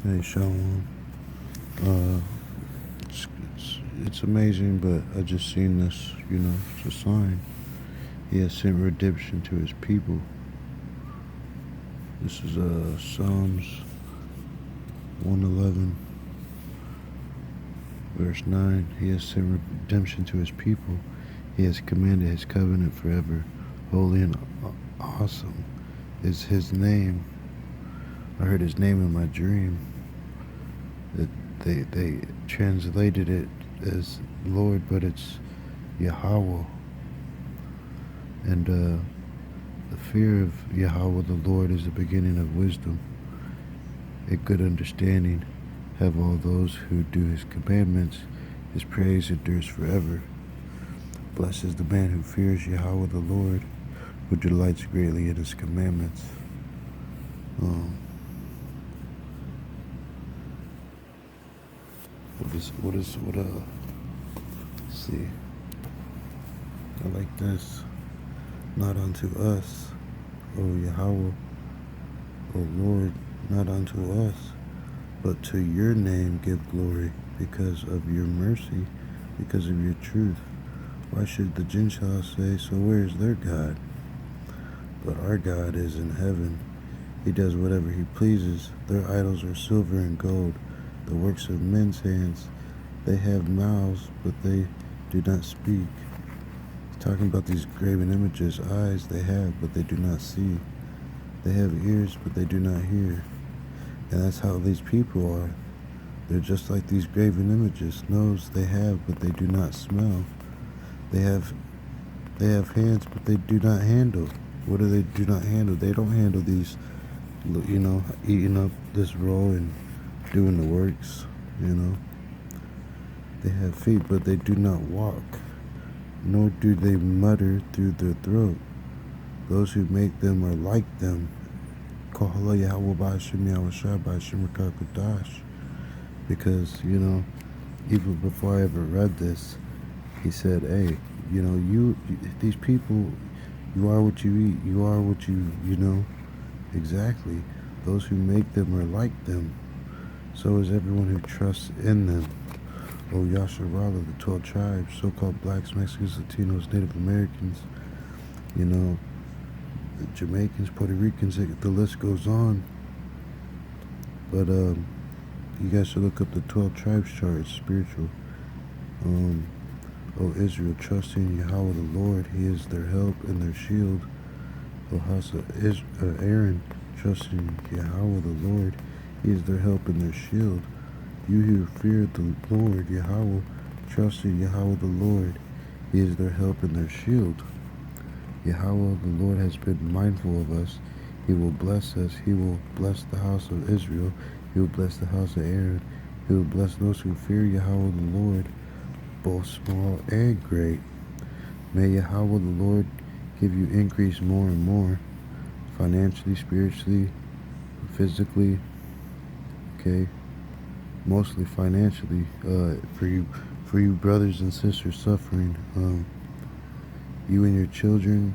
Hey, Shalom. Uh, it's amazing, but I just seen this, it's a sign. He has sent redemption to his people. This is Psalms 111, verse 9. He has sent redemption to his people. He has commanded his covenant forever. Holy and awesome is his name. I heard his name in my dream. They translated it as Lord, but it's Yahweh. And the fear of Yahweh the Lord is the beginning of wisdom. A good understanding have all those who do his commandments. His praise endures forever. Blessed is the man who fears Yahweh the Lord, who delights greatly in his commandments. Let's see. I like this. Not unto us, O Yahweh, O Lord, not unto us, but to your name give glory, because of your mercy, because of your truth. Why should the Gentiles say, so where is their God? But our God is in heaven. He does whatever he pleases. Their idols are silver and gold, the works of men's hands. They have mouths, but they do not speak. He's talking about these graven images. Eyes they have, but they do not see. They have ears, but they do not hear. And that's how these people are. They're just like these graven images. Nose they have, but they do not smell. They have hands, but they do not handle. What do they do not handle? They don't handle these, eating up this roll and doing the works, They have feet, but they do not walk, nor do they mutter through their throat. Those who make them are like them. Because, even before I ever read this, he said, hey, these people, you are what you eat, you are what you. Exactly. Those who make them are like them. So is everyone who trusts in them. O Yasharala, the 12 tribes, so-called blacks, Mexicans, Latinos, Native Americans, the Jamaicans, Puerto Ricans, the list goes on. But you guys should look up the 12 tribes chart. It's spiritual. O Israel, trust in Yahweh the Lord. He is their help and their shield. O house of Aaron, trust in Yahweh the Lord. He is their help and their shield. You who fear the Lord, Yahweh, trust in Yahweh the Lord. He is their help and their shield. Yahweh the Lord has been mindful of us. He will bless us. He will bless the house of Israel. He will bless the house of Aaron. He will bless those who fear Yahweh the Lord, both small and great. May Yahweh the Lord give you increase more and more, financially, spiritually, physically, okay? Mostly financially, for you brothers and sisters suffering, you and your children,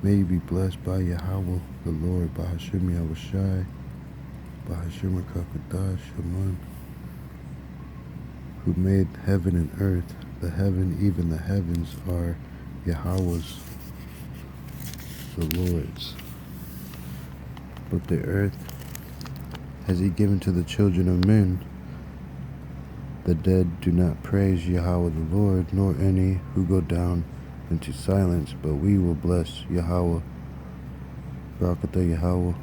may you be blessed by Yahweh the Lord, by Hashem Yahushai, by Hashem Kakadash, Shaman, who made heaven and earth. The heaven, even the heavens, are Yahweh's, the Lord's. But the earth has he given to the children of men. The dead do not praise Yahweh the Lord, nor any who go down into silence, but we will bless Yahweh. Barakatah Yahweh.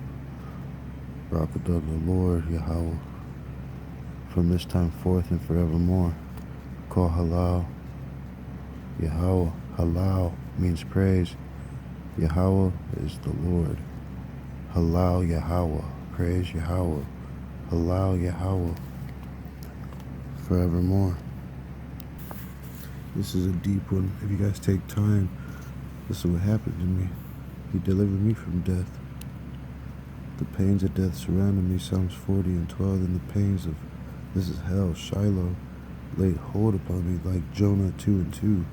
Barakatah the Lord Yahweh. From this time forth and forevermore. Call halal. Yahweh. Halal means praise. Yahweh is the Lord. Halal Yahweh. Praise Yahweh. Halal Yahweh. Forevermore. This is a deep one. If you guys take time, this is what happened to me. He delivered me from death. The pains of death surrounded me, Psalms 40 and 12, and the pains of, this is hell, Shiloh, laid hold upon me like Jonah 2 and 2.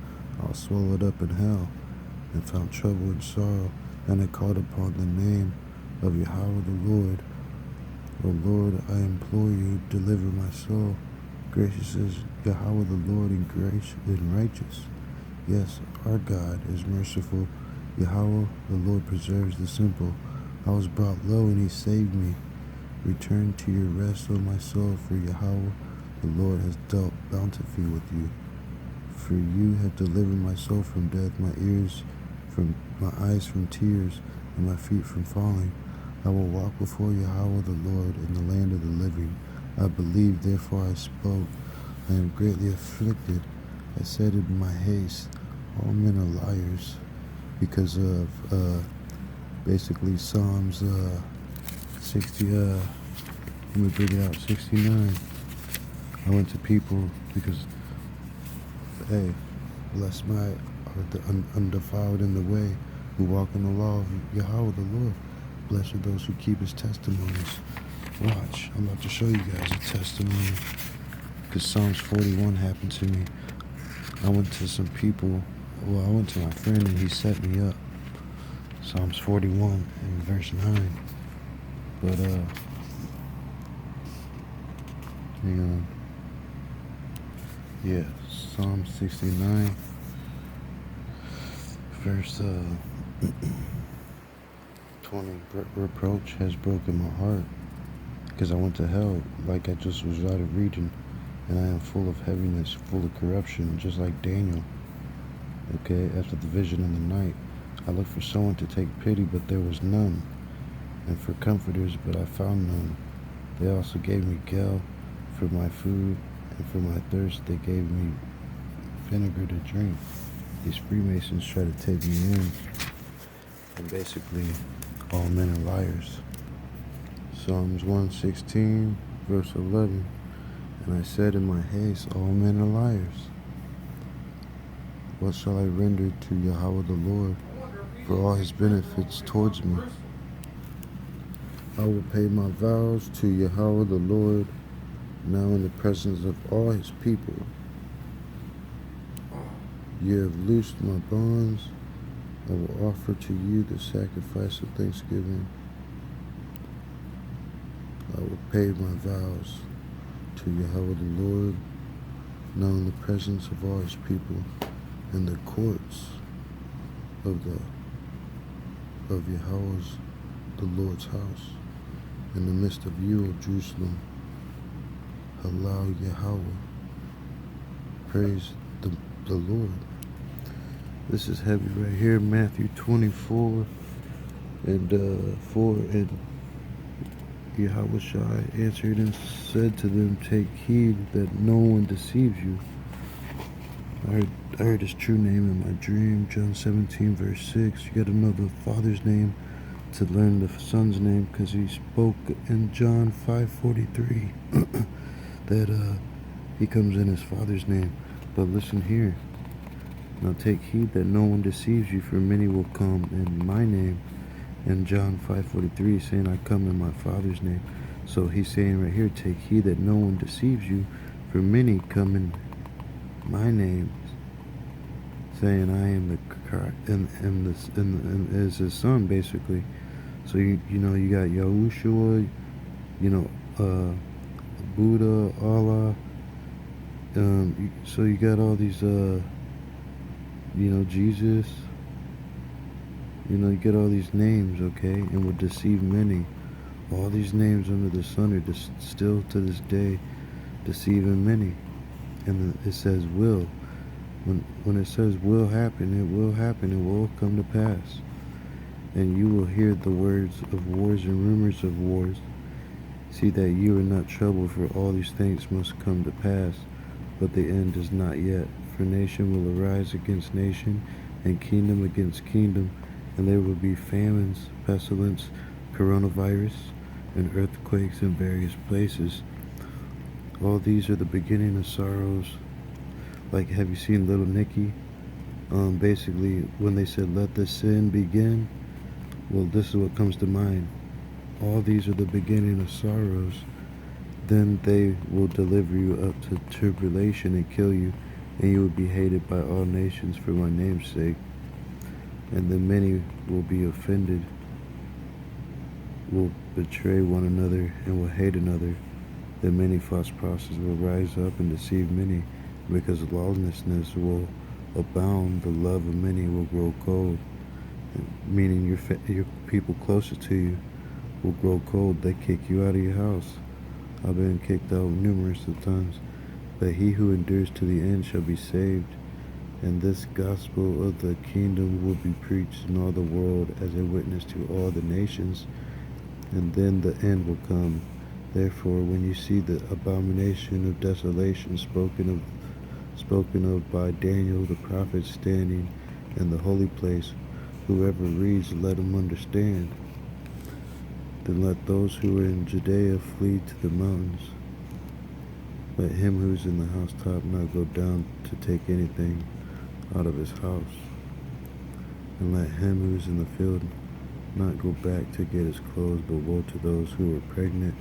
I was swallowed up in hell, and found trouble and sorrow, and I called upon the name of Yahweh the Lord. O Lord, I implore you, deliver my soul. Gracious is Yahweh the Lord, and gracious and righteous. Yes, our God is merciful. Yahweh the Lord preserves the simple. I was brought low, and he saved me. Return to your rest, O my soul, for Yahweh the Lord has dealt bountifully with you. For you have delivered my soul from death, my eyes from tears, and my feet from falling. I will walk before Yahweh the Lord in the land of the living. I believed, therefore I spoke. I am greatly afflicted. I said in my haste, all men are liars, because of basically Psalms 60. Let me bring it out. 69. I went to people because, hey, bless my are the undefiled in the way, who walk in the law of Yahweh the Lord. Blessed are those who keep his testimonies. Watch, I'm about to show you guys a testimony, because Psalms 41 happened to me. I went to some people, I went to my friend and he set me up. Psalms 41 and verse 9. But, hang on. Yeah, Psalm 69, verse 20. Reproach has broken my heart, because I went to hell, like I just was out of reading, and I am full of heaviness, full of corruption, just like Daniel. Okay, after the vision in the night, I looked for someone to take pity, but there was none, and for comforters, but I found none. They also gave me gall for my food, and for my thirst they gave me vinegar to drink. These Freemasons try to take me in, and basically, all men are liars. Psalms 116, verse 11. And I said in my haste, all men are liars. What shall I render to Yahweh the Lord for all his benefits towards me? I will pay my vows to Yahweh the Lord, now in the presence of all his people. You have loosed my bonds. I will offer to you the sacrifice of thanksgiving. I will pay my vows to Yahweh the Lord, now in the presence of all his people, in the courts of Yahweh's, the Lord's house, in the midst of you, O Jerusalem. Halal Yahweh. Praise the Lord. This is heavy right here, Matthew 24 and 4. And Yahweh answered and said to them, take heed that no one deceives you. I heard his true name in my dream, John 17, verse 6. You got to know the Father's name to learn the Son's name, because he spoke in John 5:43 that he comes in his Father's name. But listen here. Now take heed that no one deceives you, for many will come in my name. And John 5:43 is saying, I come in my Father's name. So he's saying right here, take heed that no one deceives you, for many come in my name, saying I am the Christ, and is his son, basically. So you know you got Yahushua, Buddha, Allah. So you got all these, Jesus. You get all these names, okay, and will deceive many. All these names under the sun are still to this day deceiving many. And it says will. When it says will happen, it will happen. It will come to pass. And you will hear the words of wars and rumors of wars. See that you are not troubled, for all these things must come to pass, but the end is not yet. For nation will arise against nation, and kingdom against kingdom, and there will be famines, pestilence, coronavirus, and earthquakes in various places. All these are the beginning of sorrows. Like, have you seen Little Nicky? Basically, when they said, let the sin begin, well, this is what comes to mind. All these are the beginning of sorrows. Then they will deliver you up to tribulation and kill you, and you will be hated by all nations for my name's sake. And then many will be offended, will betray one another and will hate another. Then many false prophets will rise up and deceive many. Because lawlessness will abound, the love of many will grow cold. Meaning your people closer to you will grow cold. They kick you out of your house. I've been kicked out numerous of times. But he who endures to the end shall be saved. And this gospel of the kingdom will be preached in all the world as a witness to all the nations, and then the end will come. Therefore, when you see the abomination of desolation spoken of by Daniel the prophet standing in the holy place, whoever reads, let him understand. Then let those who are in Judea flee to the mountains. Let him who is in the housetop not go down to take anything out of his house. And let him who is in the field not go back to get his clothes, but woe to those who are pregnant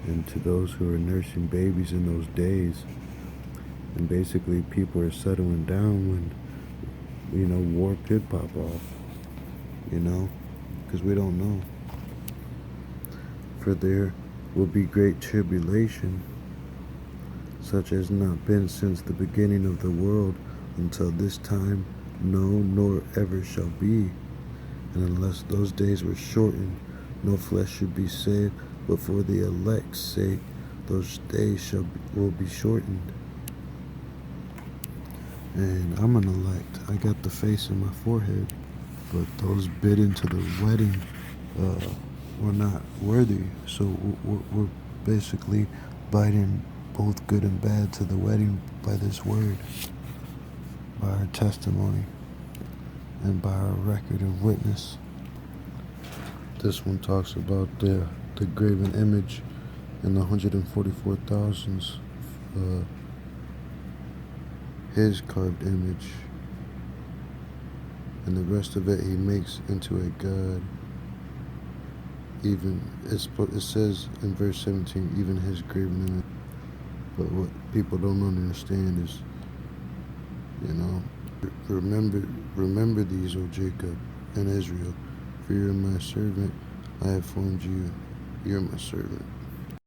and to those who are nursing babies in those days. And basically people are settling down when, war could pop off, because we don't know. For there will be great tribulation, such as not been since the beginning of the world until this time, no, nor ever shall be. And unless those days were shortened, no flesh should be saved, but for the elect's sake, those days will be shortened. And I'm an elect. I got the face in my forehead, but those bidden to the wedding were not worthy. So we're basically biting both good and bad to the wedding by this word, by our testimony, and by our record of witness. This one talks about the graven image and the 144,000's his carved image, and the rest of it he makes into a god. Even it says in verse 17, even his graven image. But what people don't understand is, remember these, O Jacob and Israel, for you are my servant. I have formed you. You're my servant.